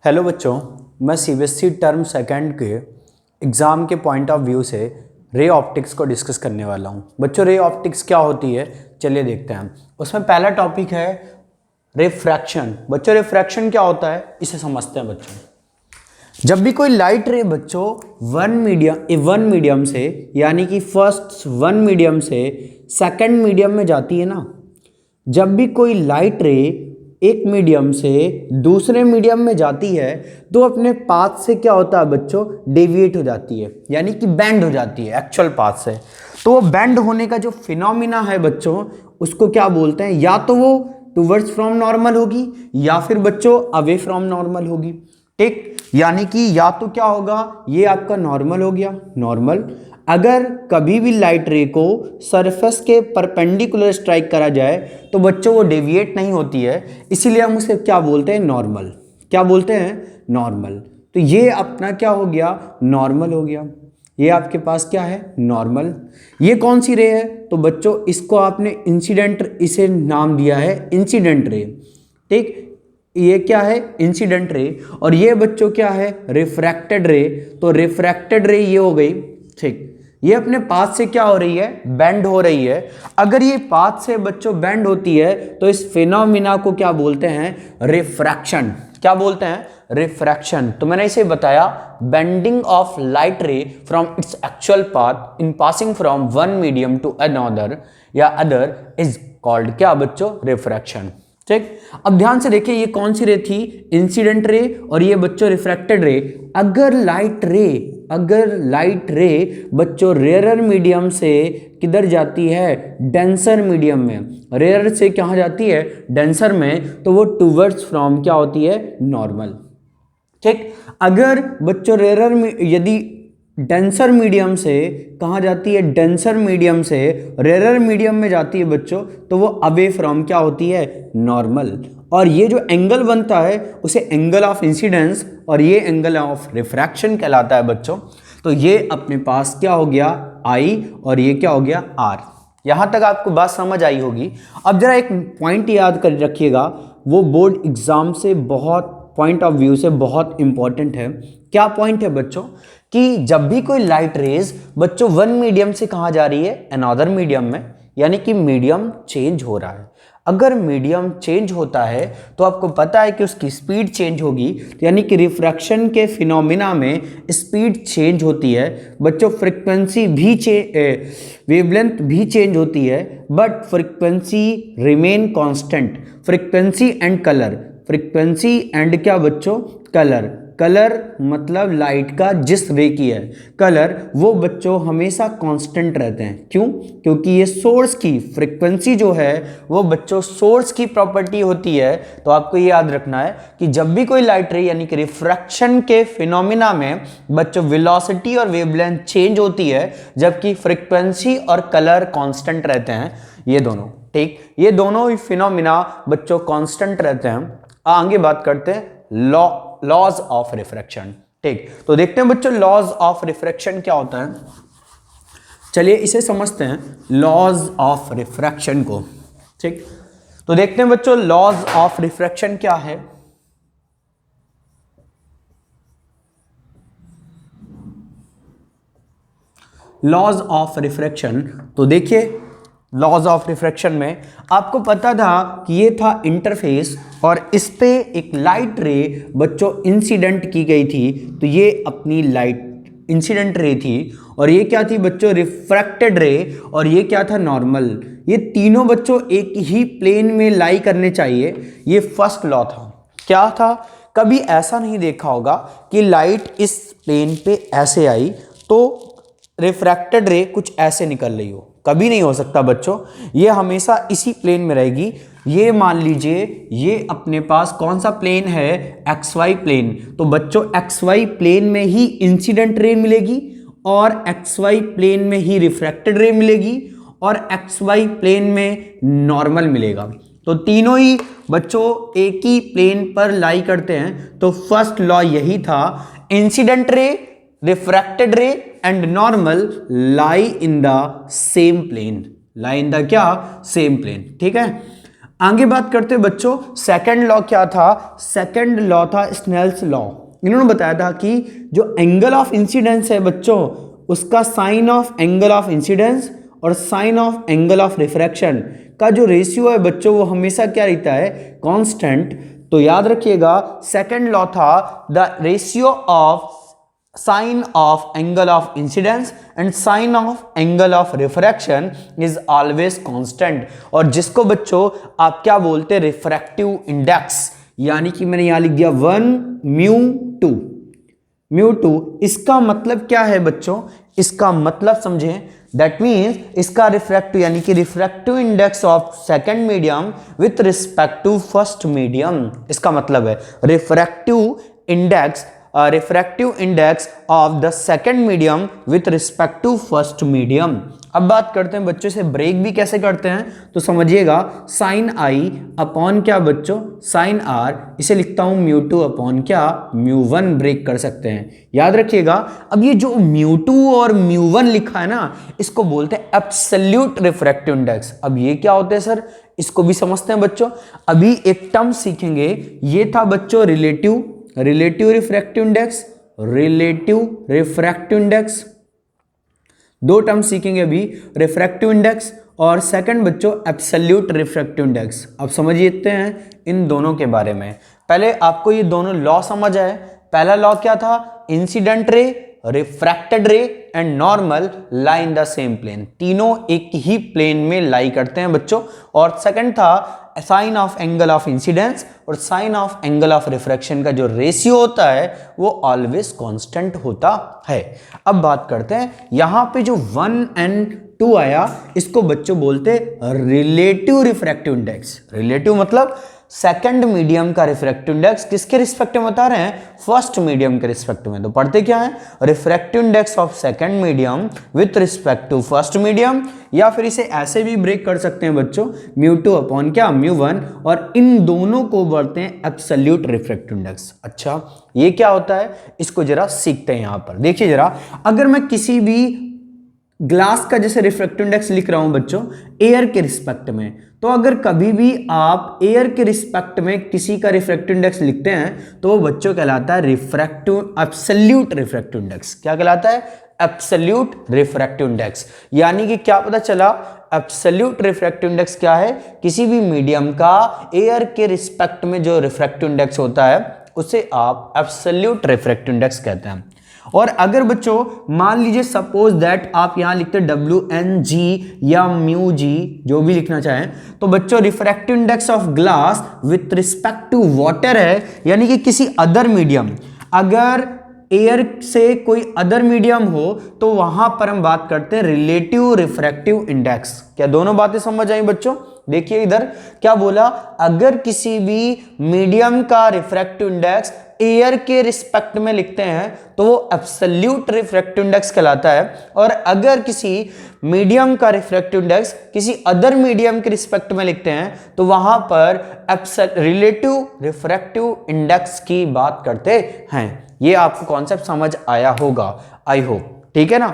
Hello बच्चों, मैं CBSE term second के एग्ज़ाम के पॉइंट ऑफ व्यू से रे ऑप्टिक्स को डिस्कस करने वाला हूं। बच्चों, रे ऑप्टिक्स क्या होती है चलिए देखते हैं। उसमें पहला टॉपिक है रिफ्रैक्शन। बच्चों, रिफ्रैक्शन क्या होता है इसे समझते हैं। बच्चों, जब भी कोई लाइट रे बच्चों वन मीडियम से यानी कि फर्स्ट वन मीडियम से सेकंड मीडियम में जाती है ना, जब भी कोई लाइट रे एक मीडियम से दूसरे मीडियम में जाती है तो अपने पाथ से क्या होता है बच्चों, डेविएट हो जाती है, यानी कि बेंड हो जाती है एक्चुअल पाथ से। तो वो बेंड होने का जो फिनोमिना है बच्चों, उसको क्या बोलते हैं? या तो वो टूवर्ड्स फ्रॉम नॉर्मल होगी या फिर बच्चों अवे फ्रॉम नॉर्मल होगी। ठीक, यानी कि या तो क्या होगा, ये आपका नॉर्मल हो गया, नॉर्मल। अगर कभी भी लाइट रे को सरफेस के परपेंडिकुलर स्ट्राइक करा जाए तो बच्चों वो डेविएट नहीं होती है, इसीलिए हम उसे क्या बोलते हैं? नॉर्मल। क्या बोलते हैं? नॉर्मल। तो ये अपना क्या हो गया? नॉर्मल हो गया। ये आपके पास क्या है? नॉर्मल। ये कौन सी रे है? तो बच्चों इसको आपने इंसिडेंट, इसे नाम दिया है इंसिडेंट रे। ठीक, ये क्या है? Incident ray. और ये बच्चों क्या है? रिफ्रैक्टेड रे। तो रिफ्रैक्टेड रे ये हो गई। ठीक, ये अपने पाथ से क्या हो रही है? बेंड हो रही है। अगर ये पाथ से बच्चों बेंड होती है तो इस फिनोमिना को क्या बोलते हैं? रिफ्रैक्शन। क्या बोलते हैं? रिफ्रैक्शन। तो मैंने इसे बताया, bending of light ray from its actual path in passing from one medium to another या अदर इज कॉल्ड क्या बच्चों? रिफ्रैक्शन। ठीक, अब ध्यान से देखिए, ये कौन सी रे थी? Incident ray. और ये बच्चों रिफ्रैक्टेड रे। अगर लाइट रे बच्चों रेयरर मीडियम से किधर जाती है? डेंसर मीडियम में। रेयरर से कहाँ जाती है? डेंसर में। तो वो टूवर्ड्स फ्रॉम क्या होती है? नॉर्मल। ठीक, अगर बच्चों रेयरर में, यदि डेंसर मीडियम से कहाँ जाती है? डेंसर मीडियम से रेयरर मीडियम में जाती है बच्चों, तो वो अवे फ्रॉम क्या होती है? नॉर्मल। और ये जो एंगल बनता है उसे एंगल ऑफ इंसिडेंस और ये एंगल ऑफ रिफ्रैक्शन कहलाता है बच्चों। तो ये अपने पास क्या हो गया? आई, और ये क्या हो गया? आर। यहां तक आपको बात समझ आई होगी। अब जरा एक पॉइंट याद कर रखिएगा, वो बोर्ड एग्जाम से बहुत पॉइंट ऑफ व्यू से बहुत इंपॉर्टेंट है। क्या पॉइंट है बच्चों? कि जब भी कोई लाइट रेज बच्चों वन मीडियम से कहां जा रही है? अनदर मीडियम में, यानी कि मीडियम चेंज हो रहा है। अगर मीडियम चेंज होता है तो आपको पता है कि उसकी स्पीड चेंज होगी, यानी कि रिफ्रैक्शन के फिनोमिना में स्पीड चेंज होती है बच्चों। फ्रीक्वेंसी भी वेवलेंथ भी चेंज होती है, but frequency remain constant. Frequency and colour, frequency and क्या बच्चों? कलर। कलर मतलब लाइट का जिस रे की है कलर, वो बच्चों हमेशा कांस्टेंट रहते हैं। क्यों? क्योंकि ये सोर्स की फ्रीक्वेंसी जो है वो बच्चों सोर्स की प्रॉपर्टी होती है। तो आपको ये याद रखना है कि जब भी कोई लाइट रे यानी कि रिफ्रैक्शन के फिनोमिना में बच्चों वेलोसिटी और वेवलेंथ चेंज होती है, जबकि फ्रीक्वेंसी और कलर कांस्टेंट रहते हैं। ये दोनों, ठीक, ये दोनों ही फिनोमिना बच्चों कांस्टेंट रहते हैं। आगे बात करते हैं लॉज ऑफ रिफ्रैक्शन। ठीक, तो देखते हैं बच्चों लॉज ऑफ रिफ्रैक्शन क्या होता है। चलिए इसे समझते हैं, लॉज ऑफ रिफ्रैक्शन को। ठीक, तो देखते हैं बच्चों लॉज ऑफ रिफ्रैक्शन क्या है। लॉज ऑफ रिफ्रैक्शन, तो देखिए लॉज ऑफ रिफ्रैक्शन में आपको पता था कि ये था इंटरफेस और इस पे एक लाइट रे बच्चों इंसिडेंट की गई थी। तो ये अपनी लाइट इंसिडेंट रे थी, और ये क्या थी बच्चों? रिफ्रैक्टेड रे। और ये क्या था? नॉर्मल। ये तीनों बच्चों एक ही प्लेन में लाई करने चाहिए। ये फर्स्ट लॉ था। क्या था? कभी ऐसा नहीं देखा होगा कि लाइट इस प्लेन पे ऐसे आई तो रिफ्रैक्टेड रे कुछ ऐसे निकल रही हो, कभी नहीं हो सकता बच्चों। ये हमेशा इसी प्लेन में रहेगी। ये मान लीजिए ये अपने पास कौन सा प्लेन है? X Y plane. तो बच्चों एक्स वाई प्लेन में ही इंसिडेंट रे मिलेगी और एक्स वाई प्लेन में ही रिफ्रैक्टेड रे मिलेगी और एक्स वाई प्लेन में नॉर्मल मिलेगा। तो तीनों ही बच्चों एक ही प्लेन पर लाई करते हैं। तो फर्स्ट लॉ यही था, incident ray, refracted ray and normal lie in the same plane. Lie in the क्या? Same plane. ठीक है, आगे बात करते हैं बच्चों, सेकंड लॉ क्या था? सेकंड लॉ था स्नेल्स लॉ। इन्होंने बताया था कि जो एंगल ऑफ इंसिडेंस है बच्चों, उसका sine of angle of incidence और sine of angle of refraction का जो रेशियो है बच्चों, वो हमेशा क्या रहता है? कांस्टेंट। तो याद रखिएगा, सेकंड लॉ था the ratio of sine of angle of incidence and sine of angle of refraction is always constant. और जिसको बच्चों आप क्या बोलते हैं? Refractive index. यानी कि मैंने यहां लिख दिया 1 म्यू टू। इसका मतलब क्या है बच्चों? इसका मतलब समझें, दैट मीन्स इसका रिफ्रैक्टिव यानी कि refractive index of second medium with respect to first medium. इसका मतलब है refractive index of the second medium with respect to first medium. अब बात करते हैं बच्चों से ब्रेक भी कैसे करते हैं, तो समझिएगा साइन आई अपॉन क्या बच्चों? Sine R. इसे लिखता हूं म्यू टू अपॉन क्या? म्यू वन ब्रेक कर सकते हैं। याद रखिएगा, अब ये जो म्यू टू और म्यू वन लिखा है ना, इसको बोलते हैं एब्सोल्यूट रिफ्रैक्टिव इंडेक्स। अब ये क्या होते हैं सर? इसको भी समझते हैं बच्चों। अभी एक टर्म सीखेंगे, ये था बच्चों रिलेटिव रिफ्रैक्टिव इंडेक्स। दो टर्म सीखेंगे अभी, रिफ्रैक्टिव इंडेक्स और सेकंड बच्चों एब्सोल्यूट रिफ्रैक्टिव इंडेक्स। अब समझते हैं इन दोनों के बारे में। पहले आपको ये दोनों लॉ समझ आए। पहला लॉ क्या था? Incident ray, refracted ray and normal lie in the same plane. तीनों एक ही प्लेन में लाई करते हैं बच्चों। और सेकंड था sine of angle of incidence और sine of angle of refraction का जो रेशियो होता है वो ऑलवेज कांस्टेंट होता है। अब बात करते हैं, यहां पे जो 1 and 2 आया, इसको बच्चों बोलते रिलेटिव रिफ्रैक्टिव इंडेक्स। रिलेटिव मतलब सेकंड मीडियम का रिफ्रैक्टिव इंडेक्स किसके रिस्पेक्टिव बता रहे हैं? फर्स्ट मीडियम के रिस्पेक्टिव में। तो पढ़ते क्या है? Refractive index of second medium with respect to first medium. या फिर इसे ऐसे भी ब्रेक कर सकते हैं बच्चों, म्यू टू अपॉन क्या? Mu one. और इन दोनों को बोलते हैं एब्सोल्यूट रिफ्रैक्टिव इंडेक्स। अच्छा, ये क्या होता है? इसको जरा सीखते हैं। यहां पर देखिए जरा, अगर मैं किसी भी ग्लास का जैसे रिफ्रैक्टिव इंडेक्स लिख रहा हूं बच्चों एयर के रिस्पेक्ट में, तो अगर कभी भी आप एयर के रिस्पेक्ट में किसी का रिफ्रैक्टिव इंडेक्स लिखते हैं तो वो बच्चों कहलाता है एब्सोल्यूट रिफ्रैक्टिव इंडेक्स। क्या कहलाता है? Absolute refractive index. यानी कि क्या पता चला? एब्सोल्यूट रिफ्रैक्टिव इंडेक्स क्या है? किसी भी मीडियम का एयर के रिस्पेक्ट में जो रिफ्रैक्टिव इंडेक्स होता है उसे आप एब्सोल्यूट रिफ्रैक्टिव इंडेक्स कहते हैं। और अगर बच्चों मान लीजिए सपोज दैट आप यहां लिखते WNG या μg, जो भी लिखना चाहें, तो बच्चों refractive index of glass with respect to water है, यानी कि किसी अदर मीडियम, अगर एयर से कोई अदर मीडियम हो तो वहां पर हम बात करते हैं रिलेटिव रिफ्रैक्टिव इंडेक्स। क्या दोनों बातें समझ आई बच्चों? देखिए इधर क्या बोला, अगर किसी भी मीडियम का रिफ्रैक्टिव इंडेक्स एयर के रिस्पेक्ट में लिखते हैं तो वो एब्सोल्यूट रिफ्रैक्टिव इंडेक्स कहलाता है, और अगर किसी मीडियम का रिफ्रैक्टिव इंडेक्स किसी अदर मीडियम के रिस्पेक्ट में लिखते हैं तो वहां पर रिलेटिव रिफ्रैक्टिव इंडेक्स की बात करते हैं। ये आपको कॉन्सेप्ट समझ आया होगा, आई होप। ठीक है ना?